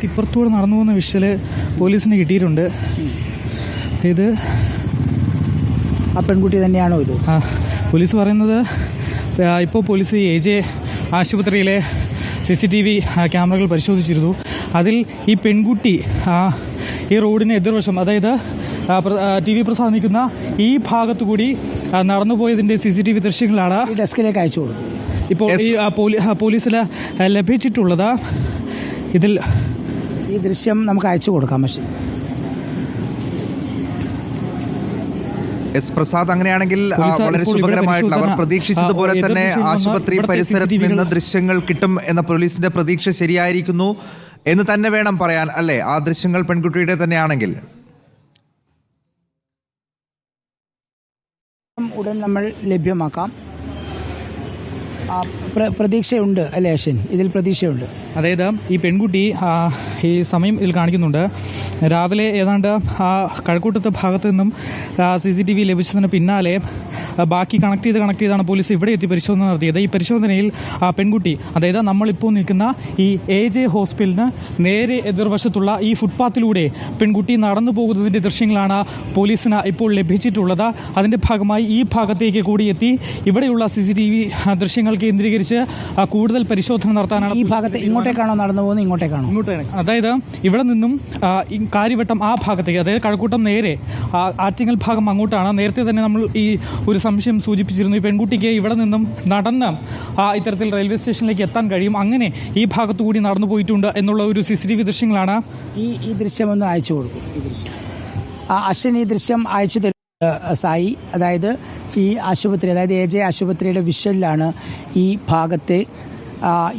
ഇപ്പുറത്തൂടെ നടന്നു പോകുന്ന വിഷ്വല് പോലീസിന് കിട്ടിയിട്ടുണ്ട്. ഇത് ആ പെൺകുട്ടി തന്നെയാണോ ഇത്? പോലീസ് പറയുന്നത് ഇപ്പോൾ പോലീസ് AJ ആശുപത്രിയിലെ CCTV ക്യാമറകൾ പരിശോധിച്ചിരുന്നു. അതിൽ ഈ പെൺകുട്ടി ഈ റോഡിന് എതിർവശം, അതായത് TV പ്രസാദ് നിൽക്കുന്ന ഈ ഭാഗത്തുകൂടി നടന്നുപോയതിൻ്റെ CCTV ദൃശ്യങ്ങളാണ് ഡെസ്കിലേക്ക് അയച്ചു കൊടുക്കും. ഇപ്പോൾ ഈ പോലീസിന് ലഭിച്ചിട്ടുള്ളത്. ഇതിൽ ഈ ദൃശ്യം നമുക്ക് അയച്ചു കൊടുക്കാം. പക്ഷേ പ്രസാദ്, അങ്ങനെയാണെങ്കിൽ വളരെ ശുഭകരമായിട്ടുള്ള അവർ പ്രതീക്ഷിച്ചതുപോലെ തന്നെ ആശുപത്രി പരിസരത്ത് നിന്ന് ദൃശ്യങ്ങൾ കിട്ടും എന്ന പോലീസിന്റെ പ്രതീക്ഷ ശരിയായിരിക്കുന്നു എന്ന് തന്നെ വേണം പറയാൻ, അല്ലേ? ആ ദൃശ്യങ്ങൾ പെൺകുട്ടിയുടെ തന്നെയാണെങ്കിൽ ഉടൻ നമ്മൾ ലഭ്യമാക്കാം. പ്രതീക്ഷയുണ്ട് അല്ലേ അശ്വിൻ? ഇതിൽ പ്രതീക്ഷയുണ്ട്. അതായത് ഈ പെൺകുട്ടി ഈ സമയം ഇതിൽ കാണിക്കുന്നുണ്ട്. രാവിലെ ഏതാണ്ട് കഴക്കൂട്ടത്തെ ഭാഗത്ത് നിന്നും CCTV ലഭിച്ചതിന് പിന്നാലെ ബാക്കി കണക്ട് ചെയ്താണ് പോലീസ് ഇവിടെ എത്തി പരിശോധന നടത്തിയത്. ഈ പരിശോധനയിൽ പെൺകുട്ടി, അതായത് നമ്മളിപ്പോൾ നിൽക്കുന്ന ഈ AJ ഹോസ്പിറ്റലിന് നേരെ എതിർവശത്തുള്ള ഈ ഫുട്പാത്തിലൂടെ പെൺകുട്ടി നടന്നു പോകുന്നതിൻ്റെ ദൃശ്യങ്ങളാണ് പോലീസിന് ഇപ്പോൾ ലഭിച്ചിട്ടുള്ളത്. അതിൻ്റെ ഭാഗമായി ഈ ഭാഗത്തേക്ക് കൂടി എത്തി ഇവിടെയുള്ള CCTV ദൃശ്യങ്ങൾ കേന്ദ്രീകരിച്ച് കൂടുതൽ പരിശോധന നടത്താനാണ്. ഈ ഭാഗത്ത് ഇങ്ങോട്ടേക്കാണോ നടന്നു പോകുന്നത്? ഇങ്ങോട്ടേക്കാണ്. അതായത് ഇവിടെ നിന്നും കാര്യവട്ടം ആ ഭാഗത്തേക്ക്, അതായത് കഴക്കൂട്ടം നേരെ ആറ്റിങ്ങൽ ഭാഗം അങ്ങോട്ടാണ്. നേരത്തെ തന്നെ നമ്മൾ ഈ ഒരു സംശയം സൂചിപ്പിച്ചിരുന്നു. ഈ പെൺകുട്ടിക്ക് ഇവിടെ നിന്നും നടന്ന് ഇത്തരത്തിൽ റെയിൽവേ സ്റ്റേഷനിലേക്ക് എത്താൻ കഴിയും, അങ്ങനെ ഈ ഭാഗത്തു കൂടി നടന്നു പോയിട്ടുണ്ട് എന്നുള്ള ഒരു CCTV ദൃശ്യങ്ങളാണ്. ഈ ദൃശ്യം ഒന്ന് അയച്ചു കൊടുക്കും. ഈ ദൃശ്യം അശ്വിൻ ഈ ദൃശ്യം അയച്ചു തരും സായി. അതായത് ഈ ആശുപത്രി, അതായത് AJ ആശുപത്രിയുടെ വിഷ്വലിലാണ് ഈ ഭാഗത്തെ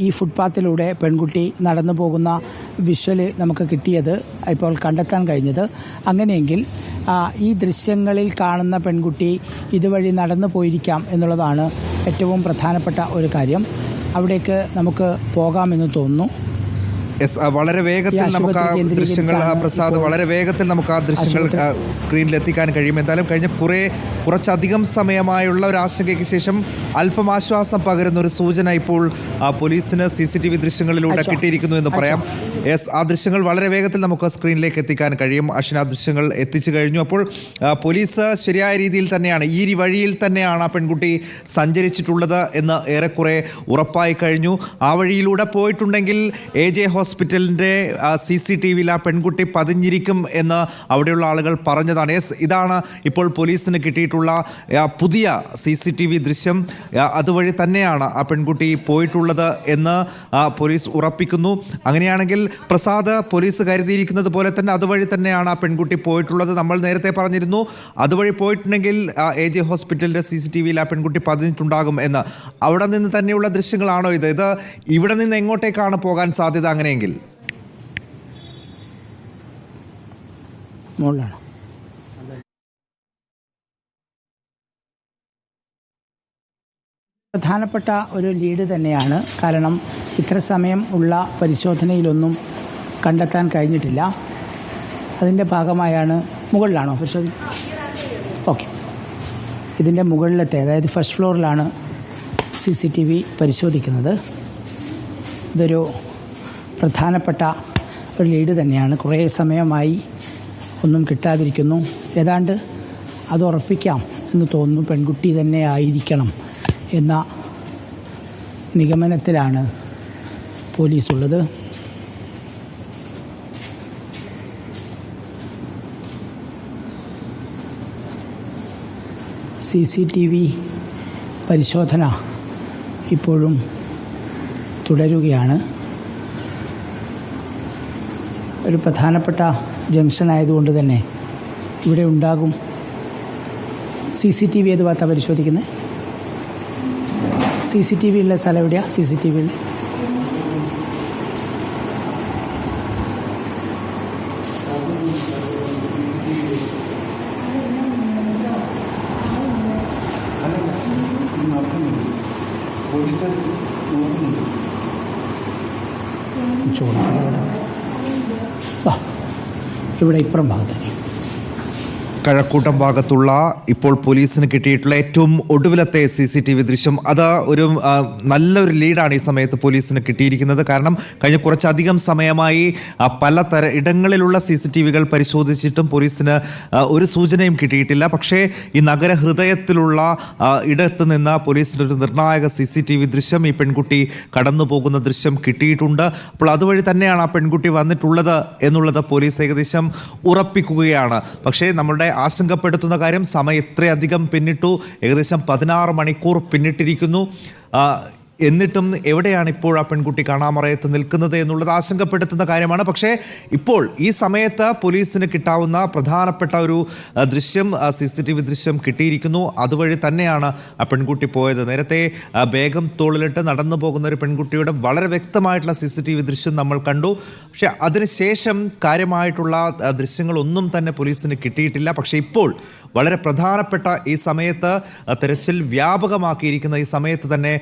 ഈ ഫുട്പാത്തിലൂടെ പെൺകുട്ടി നടന്നു പോകുന്ന വിഷ്വൽ നമുക്ക് കിട്ടിയത്, ഇപ്പോൾ കണ്ടെത്താൻ കഴിഞ്ഞത്. അങ്ങനെയെങ്കിൽ ഈ ദൃശ്യങ്ങളിൽ കാണുന്ന പെൺകുട്ടി ഇതുവഴി നടന്നു പോയിരിക്കാം എന്നുള്ളതാണ് ഏറ്റവും പ്രധാനപ്പെട്ട ഒരു കാര്യം. അവിടേക്ക് നമുക്ക് പോകാമെന്ന് തോന്നുന്നു. വളരെ വേഗത്തിൽ നമുക്ക് ആ ദൃശ്യങ്ങൾ, പ്രസാദ്, വളരെ വേഗത്തിൽ നമുക്ക് ആ ദൃശ്യങ്ങൾ സ്ക്രീനിൽ എത്തിക്കാൻ കഴിയും. എന്തായാലും കഴിഞ്ഞ കുറച്ചധികം സമയമായുള്ള ഒരു ആശങ്കയ്ക്ക് ശേഷം അല്പം ആശ്വാസം പകരുന്ന ഒരു സൂചന ഇപ്പോൾ പോലീസിന് CCTV ദൃശ്യങ്ങളിലൂടെ കിട്ടിയിരിക്കുന്നു എന്ന് പറയാം. ആ ദൃശ്യങ്ങൾ വളരെ വേഗത്തിൽ നമുക്ക് സ്ക്രീനിലേക്ക് എത്തിക്കാൻ കഴിയും. അശ്വിൻ, ആ ദൃശ്യങ്ങൾ എത്തിച്ചു കഴിഞ്ഞു. അപ്പോൾ പോലീസ് ശരിയായ രീതിയിൽ തന്നെയാണ്, ഈ വഴിയിൽ തന്നെയാണ് ആ പെൺകുട്ടി സഞ്ചരിച്ചിട്ടുള്ളത് എന്ന് ഏറെക്കുറെ ഉറപ്പായി കഴിഞ്ഞു. ആ വഴിയിലൂടെ പോയിട്ടുണ്ടെങ്കിൽ AJ ഹോസ്പിറ്റലിൻ്റെ CCTVയിൽ ആ പെൺകുട്ടി പതിഞ്ഞിരിക്കും എന്ന് അവിടെയുള്ള ആളുകൾ പറഞ്ഞതാണ്. ഇതാണ് ഇപ്പോൾ പോലീസിന് കിട്ടിയിട്ടുള്ള പുതിയ CCTV ദൃശ്യം. അതുവഴി തന്നെയാണ് ആ പെൺകുട്ടി പോയിട്ടുള്ളത് എന്ന് പോലീസ് ഉറപ്പിക്കുന്നു. അങ്ങനെയാണെങ്കിൽ പ്രസാദ്, പോലീസ് കരുതിയിരിക്കുന്നത് പോലെ തന്നെ അതുവഴി തന്നെയാണ് ആ പെൺകുട്ടി പോയിട്ടുള്ളത്. നമ്മൾ നേരത്തെ പറഞ്ഞിരുന്നു, അതുവഴി പോയിട്ടുണ്ടെങ്കിൽ AJ ഹോസ്പിറ്റലിൻ്റെ CCTVയിൽ ആ പെൺകുട്ടി പതിഞ്ഞിട്ടുണ്ടാകും എന്ന്. അവിടെ നിന്ന് തന്നെയുള്ള ദൃശ്യങ്ങളാണോ ഇത്? ഇവിടെ നിന്ന് എങ്ങോട്ടേക്കാണ് പോകാൻ സാധ്യത? അങ്ങനെയെങ്കിൽ മുകളിലാണ്. പ്രധാനപ്പെട്ട ഒരു ലീഡ് തന്നെയാണ്. കാരണം ഇത്ര സമയം ഉള്ള പരിശോധനയിലൊന്നും കണ്ടെത്താൻ കഴിഞ്ഞിട്ടില്ല. അതിൻ്റെ ഭാഗമായാണ്. മുകളിലാണോ പരിശോധന? ഓക്കെ. ഇതിൻ്റെ മുകളിലത്തെ, അതായത് ഫസ്റ്റ് ഫ്ലോറിലാണ് CCTV പരിശോധിക്കുന്നത്. ഇതൊരു പ്രധാനപ്പെട്ട ഒരു ലീഡ് തന്നെയാണ്. കുറേ സമയമായി ഒന്നും കിട്ടാതിരിക്കുന്നു. ഏതാണ്ട് അത് ഉറപ്പിക്കാം എന്ന് തോന്നുന്നു. പെൺകുട്ടി തന്നെ ആയിരിക്കണം എന്ന നിഗമനത്തിലാണ് പോലീസുള്ളത്. CCTV പരിശോധന ഇപ്പോഴും തുടരുകയാണ്. ഒരു പ്രധാനപ്പെട്ട ജംഗ്ഷൻ ആയതുകൊണ്ട് തന്നെ ഇവിടെ ഉണ്ടാകും. CCTV ഏത് ഭാഗത്താണ് പരിശോധിക്കുന്നത്? CCTV ഉള്ള സ്ഥലം എവിടെയാണ്? CCTV ഉള്ള ഇവിടെ ഇപ്പുറം ഭാഗത്ത്. കഴക്കൂട്ടം ഭാഗത്തുള്ള ഇപ്പോൾ പോലീസിന് കിട്ടിയിട്ടുള്ള ഏറ്റവും ഒടുവിലത്തെ CCTV ദൃശ്യം. അത് ഒരു നല്ലൊരു ലീഡാണ് ഈ സമയത്ത് പോലീസിന് കിട്ടിയിരിക്കുന്നത്. കാരണം കഴിഞ്ഞ കുറച്ചധികം സമയമായി പല ഇടങ്ങളിലുള്ള CCTVകൾ പരിശോധിച്ചിട്ടും പോലീസിന് ഒരു സൂചനയും കിട്ടിയിട്ടില്ല. പക്ഷേ ഈ നഗരഹൃദയത്തിലുള്ള ഇടത്ത് നിന്ന് പോലീസിനൊരു നിർണായക CCTV ദൃശ്യം, ഈ പെൺകുട്ടി കടന്നു പോകുന്ന ദൃശ്യം കിട്ടിയിട്ടുണ്ട്. അപ്പോൾ അതുവഴി തന്നെയാണ് ആ പെൺകുട്ടി വന്നിട്ടുള്ളത് എന്നുള്ളത് പോലീസ് ഏകദേശം ഉറപ്പിക്കുകയാണ്. പക്ഷേ നമ്മളുടെ ആശങ്കപ്പെടുത്തുന്ന കാര്യം, സമയം ഇത്രയധികം പിന്നിട്ടു, ഏകദേശം 16 മണിക്കൂർ പിന്നിട്ടിരിക്കുന്നു. എന്നിട്ടും എവിടെയാണ് ഇപ്പോൾ ആ പെൺകുട്ടി കാണാമറയത്ത് നിൽക്കുന്നത് എന്നുള്ളത് ആശങ്കപ്പെടുത്തുന്ന കാര്യമാണ്. പക്ഷേ ഇപ്പോൾ ഈ സമയത്ത് പോലീസിന് കിട്ടാവുന്ന പ്രധാനപ്പെട്ട ഒരു ദൃശ്യം, CCTV ദൃശ്യം കിട്ടിയിരിക്കുന്നു. അതുവഴി തന്നെയാണ് ആ പെൺകുട്ടി പോയത്. നേരത്തെ വേഗം തോളിലിട്ട് നടന്നു പോകുന്ന ഒരു പെൺകുട്ടിയുടെ വളരെ വ്യക്തമായിട്ടുള്ള CCTV ദൃശ്യം നമ്മൾ കണ്ടു. പക്ഷേ അതിനുശേഷം കാര്യമായിട്ടുള്ള ദൃശ്യങ്ങളൊന്നും തന്നെ പോലീസിന് കിട്ടിയിട്ടില്ല. പക്ഷേ ഇപ്പോൾ വളരെ പ്രധാനപ്പെട്ട ഈ സമയത്ത്, തെരച്ചിൽ വ്യാപകമാക്കിയിരിക്കുന്ന ഈ സമയത്ത് തന്നെ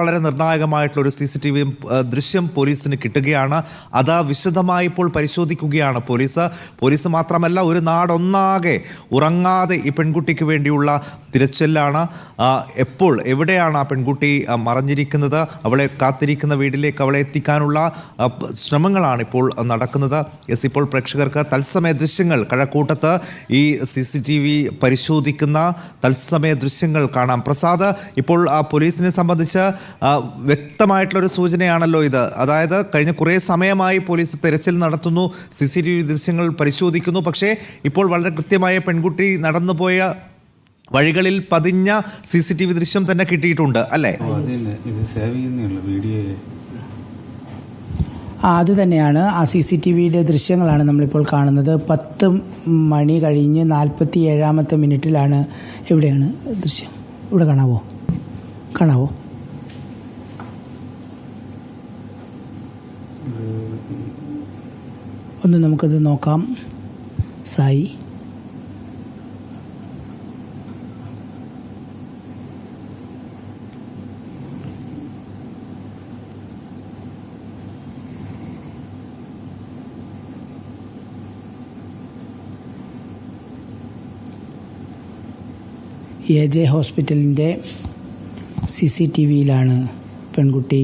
വളരെ നിർണായകമായിട്ടുള്ളൊരു CCTV ദൃശ്യം പോലീസിന് കിട്ടുകയാണ്. അത് വിശദമായി ഇപ്പോൾ പരിശോധിക്കുകയാണ് പോലീസ് മാത്രമല്ല, ഒരു നാടൊന്നാകെ ഉറങ്ങാതെ ഈ പെൺകുട്ടിക്ക് വേണ്ടിയുള്ള തിരച്ചിലാണ്. എപ്പോൾ എവിടെയാണ് ആ പെൺകുട്ടി മറഞ്ഞിരിക്കുന്നത്, അവളെ കാത്തിരിക്കുന്ന വീട്ടിലേക്ക് അവളെ എത്തിക്കാനുള്ള ശ്രമങ്ങളാണ് ഇപ്പോൾ നടക്കുന്നത്. ഇപ്പോൾ പ്രേക്ഷകർക്ക് തത്സമയ ദൃശ്യങ്ങൾ, കഴക്കൂട്ടത്ത് ഈ CCTV പരിശോധിക്കുന്ന തത്സമയ ദൃശ്യങ്ങൾ കാണാം. പ്രസാദ്, ഇപ്പോൾ പോലീസിനെ സംബന്ധിച്ച് വ്യക്തമായിട്ടുള്ളൊരു സൂചനയാണല്ലോ ഇത്. അതായത് കഴിഞ്ഞ കുറേ സമയമായി പോലീസ് തെരച്ചിൽ നടത്തുന്നു, CCTV ദൃശ്യങ്ങൾ പരിശോധിക്കുന്നു. പക്ഷേ ഇപ്പോൾ വളരെ കൃത്യമായ പെൺകുട്ടി നടന്നുപോയ വഴികളിൽ പതിഞ്ഞ CCTV ദൃശ്യം തന്നെ കിട്ടിയിട്ടുണ്ട് അല്ലേ? അത് തന്നെയാണ്, ആ CCTVയുടെ ദൃശ്യങ്ങളാണ് നമ്മളിപ്പോൾ കാണുന്നത്. 10 മണി കഴിഞ്ഞ് 47-ാമത്തെ മിനിറ്റിലാണ്. എവിടെയാണ് ദൃശ്യം? ഇവിടെ കാണാവോ? ഒന്ന് നമുക്കത് നോക്കാം. സായി, AJ ഹോസ്പിറ്റലിൻ്റെ CCTVയിലാണ് പെൺകുട്ടി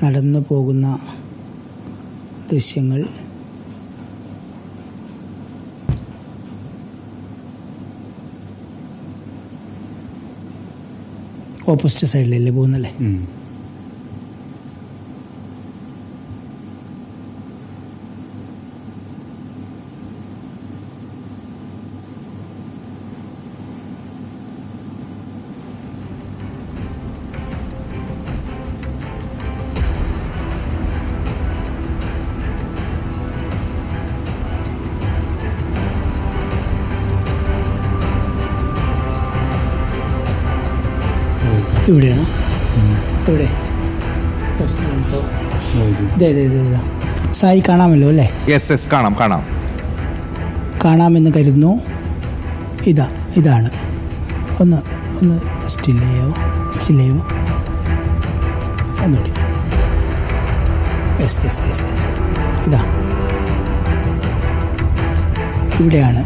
നടന്നു പോകുന്ന ദൃശ്യങ്ങൾ. ഓപ്പോസിറ്റ് സൈഡിലല്ലേ പോകുന്നല്ലേ? ഇവിടെയാണോ? ഇവിടെ സായി കാണാമല്ലോ അല്ലേ? യെസ്, കാണാമെന്ന് കരുതുന്നു. ഇതാണ്. ഒന്ന് സ്റ്റിൽ ചെയ്യോ ഒന്നുകൂടി. യെസ്. ഇതാ ഇവിടെയാണ്.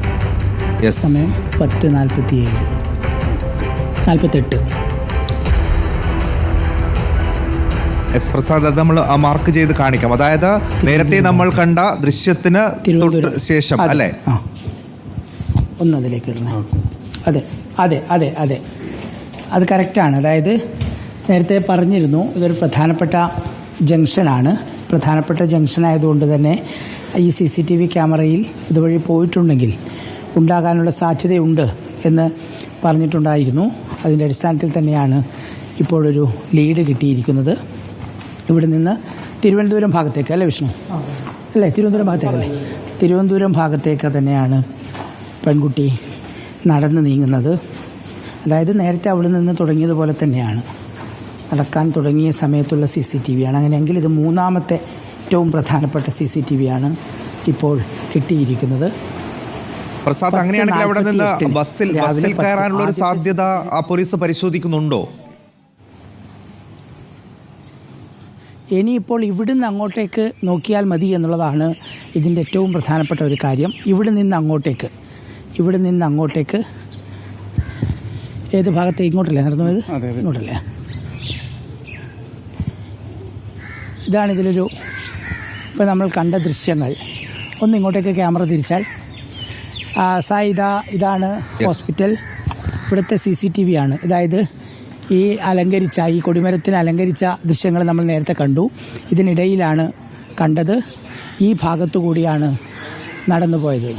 സമയം 10:48. പ്രസാദ്, അത് നമ്മൾ മാർക്ക് ചെയ്ത് കാണിക്കാം. അതായത് നേരത്തെ നമ്മൾ കണ്ട ദൃശ്യത്തിന് ശേഷം അല്ലേ? ഒന്ന് അതിലേക്ക് ഇടണം. അതെ, അത് കറക്റ്റാണ്. അതായത് നേരത്തെ പറഞ്ഞിരുന്നു, ഇതൊരു പ്രധാനപ്പെട്ട ജംഗ്ഷൻ ആയതുകൊണ്ട് തന്നെ ഈ CCTV ക്യാമറയിൽ ഇതുവഴി പോയിട്ടുണ്ടെങ്കിൽ ഉണ്ടാകാനുള്ള സാധ്യതയുണ്ട് എന്ന് പറഞ്ഞിട്ടുണ്ടായിരുന്നു. അതിൻ്റെ അടിസ്ഥാനത്തിൽ തന്നെയാണ് ഇപ്പോഴൊരു ലീഡ് കിട്ടിയിരിക്കുന്നത്. ഇവിടെ നിന്ന് തിരുവനന്തപുരം ഭാഗത്തേക്ക് അല്ലേ വിഷ്ണു? അല്ലേ, തിരുവനന്തപുരം ഭാഗത്തേക്ക് തന്നെയാണ് പെൺകുട്ടി നടന്ന് നീങ്ങുന്നത്. അതായത് നേരത്തെ അവിടെ നിന്ന് തുടങ്ങിയതുപോലെ തന്നെയാണ്, നടക്കാൻ തുടങ്ങിയ സമയത്തുള്ള CCTVയാണ്. അങ്ങനെയെങ്കിൽ ഇത് 3ാമത്തെ ഏറ്റവും പ്രധാനപ്പെട്ട CCTVയാണ് ഇപ്പോൾ കിട്ടിയിരിക്കുന്നത്. പ്രസാദ്, അങ്ങനെയാണെങ്കിൽ അവിടെ നിന്ന് ബസ്സിൽ കയറാനുള്ള ഒരു സാധ്യത പോലീസ് പരിശോധിക്കുന്നുണ്ടോ? ഇനിയിപ്പോൾ ഇവിടുന്ന് അങ്ങോട്ടേക്ക് നോക്കിയാൽ മതി എന്നുള്ളതാണ് ഇതിൻ്റെ ഏറ്റവും പ്രധാനപ്പെട്ട ഒരു കാര്യം. ഇവിടെ നിന്ന് അങ്ങോട്ടേക്ക് ഇവിടെ നിന്ന് അങ്ങോട്ടേക്ക് ഏത് ഭാഗത്തെ ഇങ്ങോട്ടല്ലേ നടന്നു പോയത്? ഇങ്ങോട്ടല്ലേ? ഇതാണ് ഇതിലൊരു ഇപ്പോൾ നമ്മൾ കണ്ട ദൃശ്യങ്ങൾ. ഒന്ന് ഇങ്ങോട്ടേക്ക് ക്യാമറ തിരിച്ചാൽ സായി ഇതാണ് ഹോസ്പിറ്റൽ. ഇവിടുത്തെ CCTV ആണ്. അതായത് ഈ കൊടിമരത്തിന് അലങ്കരിച്ച ദൃശ്യങ്ങൾ നമ്മൾ നേരത്തെ കണ്ടു. ഇതിനിടയിലാണ് കണ്ടത്. ഈ ഭാഗത്തു കൂടിയാണ് നടന്നു പോയത്.